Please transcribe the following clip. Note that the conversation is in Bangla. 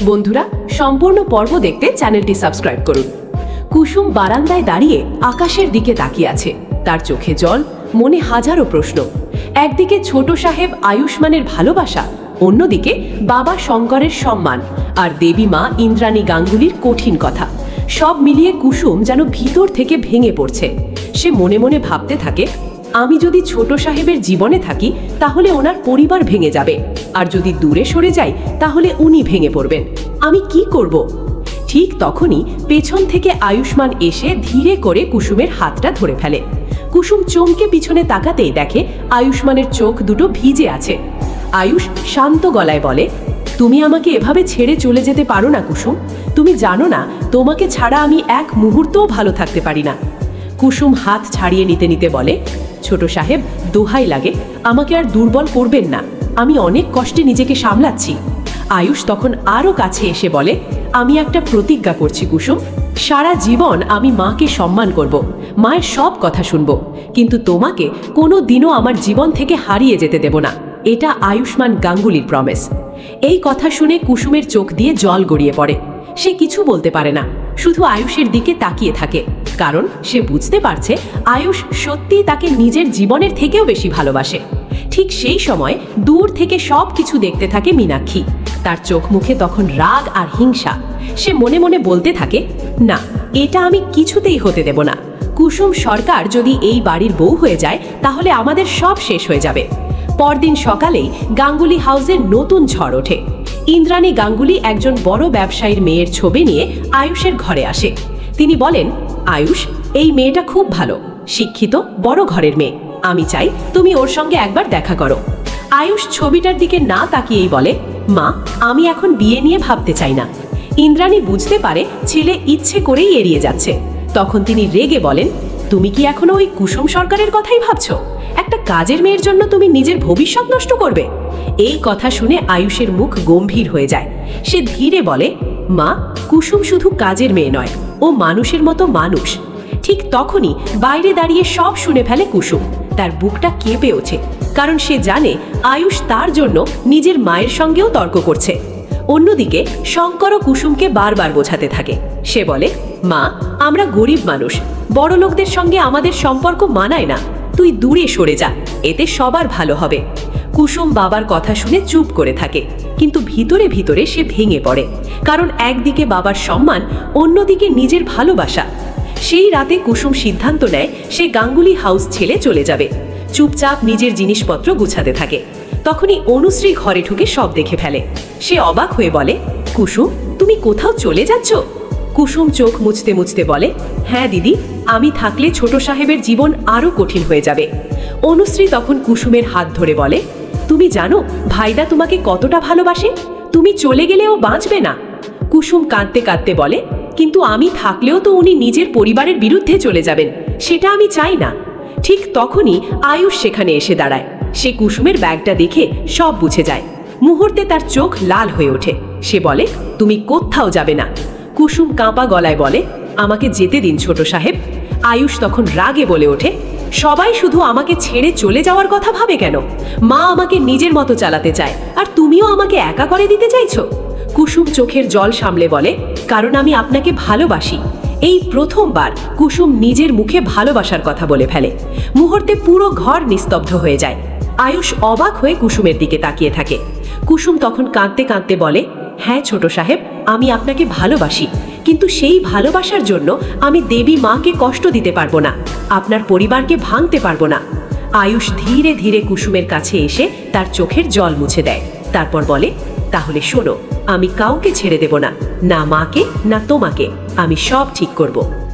বন্ধুরা, সম্পূর্ণ পর্ব দেখতে চ্যানেলটি সাবস্ক্রাইব করুন। কুসুম বারান্দায় দাঁড়িয়ে আকাশের দিকে তাকিয়ে আছে। তার চোখে জল, মনে হাজারো প্রশ্ন। একদিকে ছোট সাহেব আয়ুষ্মানের ভালোবাসা, অন্যদিকে বাবা শঙ্করের সম্মান, আর দেবী মা ইন্দ্রাণী গাঙ্গুলির কঠিন কথা। সব মিলিয়ে কুসুম যেন ভিতর থেকে ভেঙে পড়ছে। সে মনে মনে ভাবতে থাকে, আমি যদি ছোট সাহেবের জীবনে থাকি তাহলে ওনার পরিবার ভেঙে যাবে, আর যদি দূরে সরে যাই তাহলে উনি ভেঙে পড়বেন। আমি কি করব? ঠিক তখনই পেছন থেকে আয়ুষ্মান এসে ধীরে করে কুসুমের হাতটা ধরে ফেলে। কুসুম চমকে পিছনে তাকাতেই দেখে আয়ুষ্মানের চোখ দুটো ভিজে আছে। আয়ুষ শান্ত গলায় বলে, তুমি আমাকে এভাবে ছেড়ে চলে যেতে পারো না কুসুম। তুমি জানো না, তোমাকে ছাড়া আমি এক মুহূর্তও ভালো থাকতে পারি না। কুসুম হাত ছাড়িয়ে নিতে নিতে বলে, ছোট সাহেব, দোহাই লাগে, আমাকে আর দুর্বল করবেন না। আমি অনেক কষ্টে নিজেকে সামলাচ্ছি। আয়ুষ তখন আরও কাছে এসে বলে, আমি একটা প্রতিজ্ঞা করছি কুসুম, সারা জীবন আমি মাকে সম্মান করব, মায়ের সব কথা শুনব, কিন্তু তোমাকে কোনো দিনও আমার জীবন থেকে হারিয়ে যেতে দেব না। এটা আয়ুষ্মান গাঙ্গুলির প্রমিস। এই কথা শুনে কুসুমের চোখ দিয়ে জল গড়িয়ে পড়ে। সে কিছু বলতে পারে না, শুধু আয়ুষের দিকে তাকিয়ে থাকে, কারণ সে বুঝতে পারছে আয়ুষ সত্যিই তাকে নিজের জীবনের থেকেও বেশি ভালোবাসে। ঠিক সেই সময় দূর থেকে সব কিছু দেখতে থাকে মীনাক্ষী। তার চোখ মুখে তখন রাগ আর হিংসা। সে মনে মনে বলতে থাকে, না, এটা আমি কিছুতেই হতে দেব না। কুসুম সরকার যদি এই বাড়ির বউ হয়ে যায় তাহলে আমাদের সব শেষ হয়ে যাবে। পরদিন সকালেই গাঙ্গুলি হাউসে নতুন ঝড় ওঠে। ইন্দ্রাণী গাঙ্গুলি একজন বড় ব্যবসায়ীর মেয়ের ছবি নিয়ে আয়ুষের ঘরে আসে। তিনি বলেন, আয়ুষ, এই মেয়েটা খুব ভালো, শিক্ষিত, বড় ঘরের মেয়ে। আমি চাই তুমি ওর সঙ্গে একবার দেখা করো। আয়ুষ ছবিটার দিকে না তাকিয়েই বলে, মা, আমি এখন বিয়ে নিয়ে ভাবতে চাই না। ইন্দ্রাণী বুঝতে পারে ছেলে ইচ্ছে করেই এড়িয়ে যাচ্ছে। তখন তিনি রেগে বলেন, তুমি কি এখনো ওই কুসুম সরকারের কথাই ভাবছো? একটা কাজের মেয়ের জন্য তুমি নিজের ভবিষ্যৎ নষ্ট করবে? এই কথা শুনে আয়ুষের মুখ গম্ভীর হয়ে যায়। সে ধীরে বলে, মা, কুসুম শুধু কাজের মেয়ে নয়, ও মানুষের মতো মানুষ। ঠিক তখনই বাইরে দাঁড়িয়ে সব শুনে ফেলে কুসুম। তার বুকটা কেঁপে ওঠে, কারণ সে জানে আয়ুষ তার জন্য নিজের মায়ের সঙ্গেও তর্ক করছে। অন্যদিকে শঙ্করও কুসুমকে বারবার বোঝাতে থাকে। সে বলে, মা, আমরা গরিব মানুষ, বড় লোকদের সঙ্গে আমাদের সম্পর্ক মানায় না। তুই দূরে সরে যা, এতে সবার ভালো হবে। কুসুম বাবার কথা শুনে চুপ করে থাকে, কিন্তু ভিতরে ভিতরে সে ভেঙে পড়ে, কারণ একদিকে বাবার সম্মান, অন্যদিকে নিজের ভালোবাসা। সেই রাতে কুসুম সিদ্ধান্ত নেয় সে গাঙ্গুলি হাউস ছেড়ে চলে যাবে। চুপচাপ নিজের জিনিসপত্র গুছাতে থাকে। তখনই অনুশ্রী ঘরে ঢুকে সব দেখে ফেলে। সে অবাক হয়ে বলে, কুসুম, তুমি কোথাও চলে যাচ্ছ? কুসুম চোখ মুছতে মুছতে বলে, হ্যাঁ দিদি, আমি থাকলে ছোট সাহেবের জীবন আরও কঠিন হয়ে যাবে। অনুশ্রী তখন কুসুমের হাত ধরে বলে, তুমি জানো ভাইদা তোমাকে কতটা ভালোবাসে? তুমি চলে গেলেও বাঁচবে না। কুসুম কাঁদতে কাঁদতে বলে, কিন্তু আমি থাকলেও তো উনি নিজের পরিবারের বিরুদ্ধে চলে যাবেন, সেটা আমি চাই না। ঠিক তখনই আয়ুষ সেখানে এসে দাঁড়ায়। সে কুসুমের ব্যাগটা দেখে সব বুঝে যায়। মুহূর্তে তার চোখ লাল হয়ে ওঠে। সে বলে, তুমি কোথাও যাবে না। কুসুম কাঁপা গলায় বলে, আমাকে যেতে দিন ছোট সাহেব। আয়ুষ তখন রাগে বলে ওঠে, সবাই শুধু আমাকে ছেড়ে চলে যাওয়ার কথা ভাবে কেন? মা আমাকে নিজের মতো চালাতে চায়, আর তুমিও আমাকে একা করে দিতে চাইছো? কুসুম চোখের জল সামলে বলে, কারণ আমি আপনাকে ভালোবাসি। এই প্রথমবার কুসুম নিজের মুখে ভালোবাসার কথা বলে ফেলে। মুহূর্তে পুরো ঘর নিস্তব্ধ হয়ে যায়। আয়ুষ অবাক হয়ে কুসুমের দিকে তাকিয়ে থাকে। কুসুম তখন কাঁদতে কাঁদতে বলে, হ্যাঁ ছোট সাহেব, আমি আপনাকে ভালোবাসি, কিন্তু সেই ভালোবাসার জন্য আমি দেবী মাকে কষ্ট দিতে পারবো না, আপনার পরিবারকে ভাঙতে পারবো না। আয়ুষ ধীরে ধীরে কুসুমের কাছে এসে তার চোখের জল মুছে দেয়। তারপর বলে, তাহলে শোনো, আমি কাউকে ছেড়ে দেব না, না মাকে, না তোমাকে। আমি সব ঠিক করব।